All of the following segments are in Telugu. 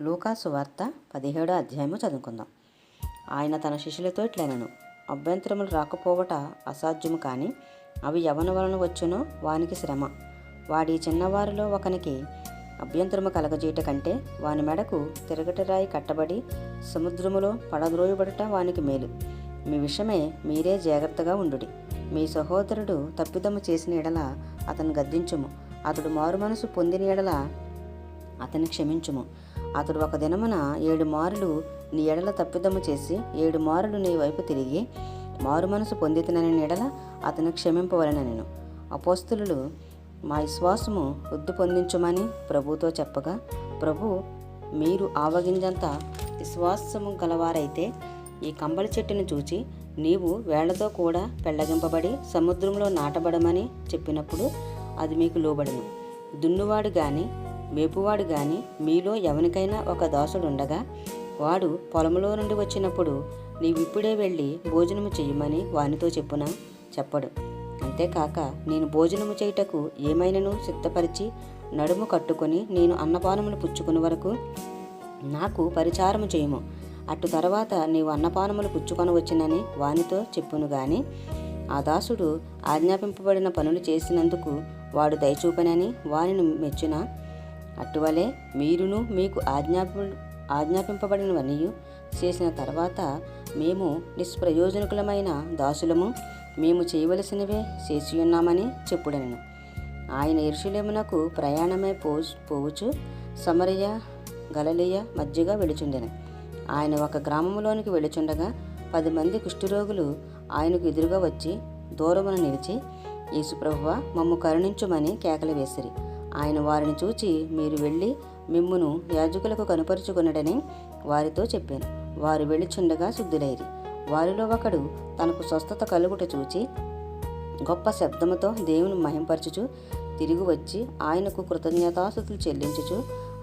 లూకాసు వార్త 17వ అధ్యాయము చదువుకుందాం. ఆయన తన శిష్యులతో ఇట్లనెను, అభ్యంతరములు రాకపోవట అసాధ్యము, కానీ అవి ఎవని వలన వచ్చునో వానికి శ్రమ. వాడి చిన్నవారిలో ఒకనికి అభ్యంతరము కలగజేయట కంటే వాని మెడకు తిరగటిరాయి కట్టబడి సముద్రములో పడద్రోయబడుట వానికి మేలు. మీ విషయమే మీరే జాగ్రత్తగా ఉండుడి. మీ సహోదరుడు తప్పిదము చేసిన ఎడల అతను గద్దించుము. అతడు మారు మనసు పొందిన ఎడల అతని క్షమించుము. అతడు ఒక దినమున 7 మారులు నీ ఎడల తప్పిదము చేసి 7 మారులు నీ వైపు తిరిగి మారు మనసు పొందితనని ఎడల అతను క్షమింపవలెనెను. అపోస్తలులు మా విశ్వాసము వృద్ధి పొందించుమని ప్రభుతో చెప్పగా, ప్రభు, మీరు ఆవగింజంత విశ్వాసము గలవారైతే ఈ కంబళి చెట్టును చూచి నీవు వేళ్లతో కూడా పెళ్లగింపబడి సముద్రంలో నాటబడమని చెప్పినప్పుడు అది మీకు లోబడును. దున్నువాడు గాని మేపువాడు గాని మీలో ఎవనికైనా ఒక దాసుడుండగా వాడు పొలంలో నుండి వచ్చినప్పుడు నీవిప్పుడే వెళ్ళి భోజనము చెయ్యమని వానితో చెప్పునా? చెప్పడు. అంతేకాక నేను భోజనము చేయుటకు ఏమైనను సిద్ధపరిచి నడుము కట్టుకొని నేను అన్నపానములు పుచ్చుకుని వరకు నాకు పరిచారము చేయుము. అటు తర్వాత నీవు అన్నపానములు పుచ్చుకొని వచ్చినని వానితో చెప్పును గాని ఆ దాసుడు ఆజ్ఞాపింపబడిన పనులు చేసినందుకు వాడు దయచూపనని వానిని మెచ్చున? అటువలే మీరును మీకు ఆజ్ఞాపింపబడినవన్నీ చేసిన తర్వాత మేము నిష్ప్రయోజనకులమైన దాసులము, మేము చేయవలసినవే చేసియున్నామని చెప్పుడనెను. ఆయన యెరూషలేమునకు ప్రయాణమై పోవుచు సమరయ గలిలయ మధ్యగా వెళుచుండెను. ఆయన ఒక గ్రామంలోనికి వెళుచుండగా 10 మంది కుష్ఠరోగులు ఆయనకు ఎదురుగా వచ్చి దూరమున నిలిచి, యేసు ప్రభువా, మమ్ము కరుణించుమని కేకలు వేసిరి. ఆయన వారిని చూచి, మీరు వెళ్ళి మిమ్మును యాజకులకు కనుపరుచుకొనడని వారితో చెప్పాను. వారు వెళ్ళుచుండగా శుద్ధులైరి. వారిలో ఒకడు తనకు స్వస్థత కలుగుట చూచి గొప్ప శబ్దముతో దేవుని మహింపరచుచు తిరిగి వచ్చి ఆయనకు కృతజ్ఞతాస్తుతులు చెల్లించుచు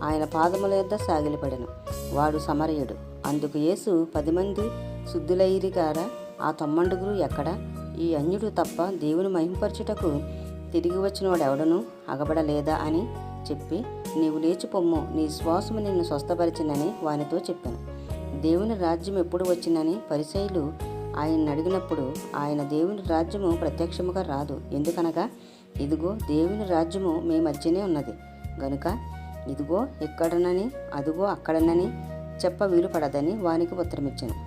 ఆయన పాదముల యొద్ద సాగిలపడెను. వాడు సమరయుడు. అందుకు యేసు 10 మంది శుద్ధులైరి గారా, ఆ 90 ఎక్కడ? ఈ అన్యుడు తప్ప దేవుని మహింపరచుటకు తిరిగి వచ్చిన వాడెవడను అగబడలేదా అని చెప్పి, నీవు లేచి పొమ్ము, నీ విశ్వాసము నిన్ను స్వస్థపరిచినని వానితో చెప్పాను. దేవుని రాజ్యం ఎప్పుడు వచ్చిందని పరిసయ్యులు ఆయన అడిగినప్పుడు ఆయన, దేవుని రాజ్యము ప్రత్యక్షముగా రాదు, ఎందుకనగా ఇదిగో దేవుని రాజ్యము మీ మధ్యనే ఉన్నది గనుక ఇదిగో ఇక్కడనని అదిగో అక్కడనని చెప్ప వీలు పడదని వానికి ఉత్తరమిచ్చాను.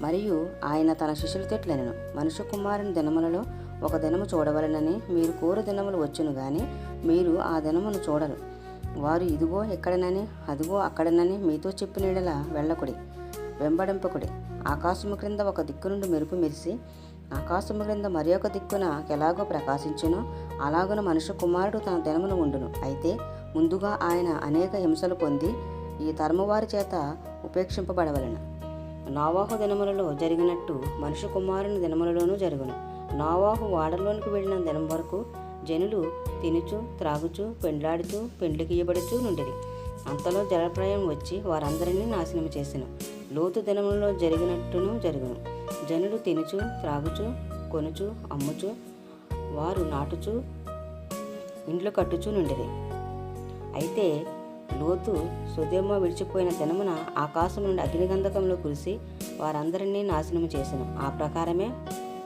మరియు ఆయన తన శిష్యులతో ఇట్లనెను, మనుష్య కుమారుని దినములలో ఒక దినము చూడవలెనని మీరు కోరు దినములు వచ్చును గాని మీరు ఆ దినమును చూడరు. వారు ఇదిగో ఎక్కడనని అదిగో అక్కడనని మీతో చెప్పిన యెడల వెళ్ళకుడి, వెంబడింపకుడి. ఆకాశము క్రింద ఒక దిక్కు నుండి మెరుపు మెరిసి ఆకాశము క్రింద మరి ఒక దిక్కున ఎలాగో ప్రకాశించునో అలాగున మనుష్య కుమారుడు తన దినమును ఉండును. అయితే ముందుగా ఆయన అనేక హింసలు పొంది ఈ తరము వారి చేత ఉపేక్షింపబడవలెను. నోవాహు దినములలో జరిగినట్టు మనుష్య కుమారుని దినములలోనూ జరుగును. నోవాహు ఓడలోనికి వెళ్ళిన దినం వరకు జనులు తినుచు త్రాగుచు పెండ్లాడుచు పెండ్లికియబడుచు నుండిరి. అంతలో జలప్రళయం వచ్చి వారందరినీ నాశనము చేసెను. లోతు దినములలో జరిగినట్టును జరుగును. జనులు తినుచు త్రాగుచు కొనుచు అమ్ముచు వారు నాటుచు ఇండ్లు కట్టుచు నుండిరి. అయితే లోతు సొదొమ విడిచిపోయిన దినమున ఆకాశం నుండి అగ్నిగంధకములు కురిసి వారందరినీ నాశనము చేసెను. ఆ ప్రకారమే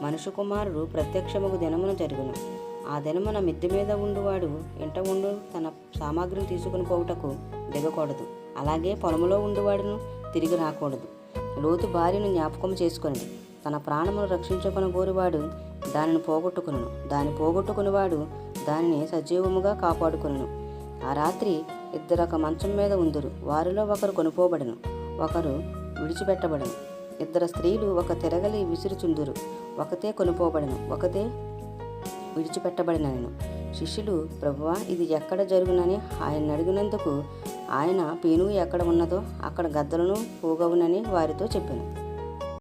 మనుష్య కుమారుడు ప్రత్యక్షముగు దినమున జరుగును. ఆ దినమున మిద్దె మీద ఉండువాడు ఇంట ఉండు తన సామాగ్రిని తీసుకుని పోవుటకు దిగకూడదు. అలాగే పొలములో ఉండువాడును తిరిగి రాకూడదు. లోతు భార్యను జ్ఞాపకం చేసుకొని తన ప్రాణమును రక్షించుకొని గోరువాడు దానిని పోగొట్టుకును, దాన్ని పోగొట్టుకునివాడు దానిని సజీవముగా కాపాడుకొనును. ఆ రాత్రి 2 ఒక మంచం మీద ఉందురు. వారిలో ఒకరు కొనుపోబడను, ఒకరు విడిచిపెట్టబడను. 2 స్త్రీలు ఒక తిరగలి విసురుచుందురు, ఒకతే కొనుపోబడను, ఒకతే విడిచిపెట్టబడినను. శిష్యులు, ప్రభువా, ఇది ఎక్కడ జరుగునని ఆయన అడిగినందుకు ఆయన, పీనుగు ఎక్కడ ఉన్నదో అక్కడ గద్దలను పోగవునని వారితో చెప్పాను.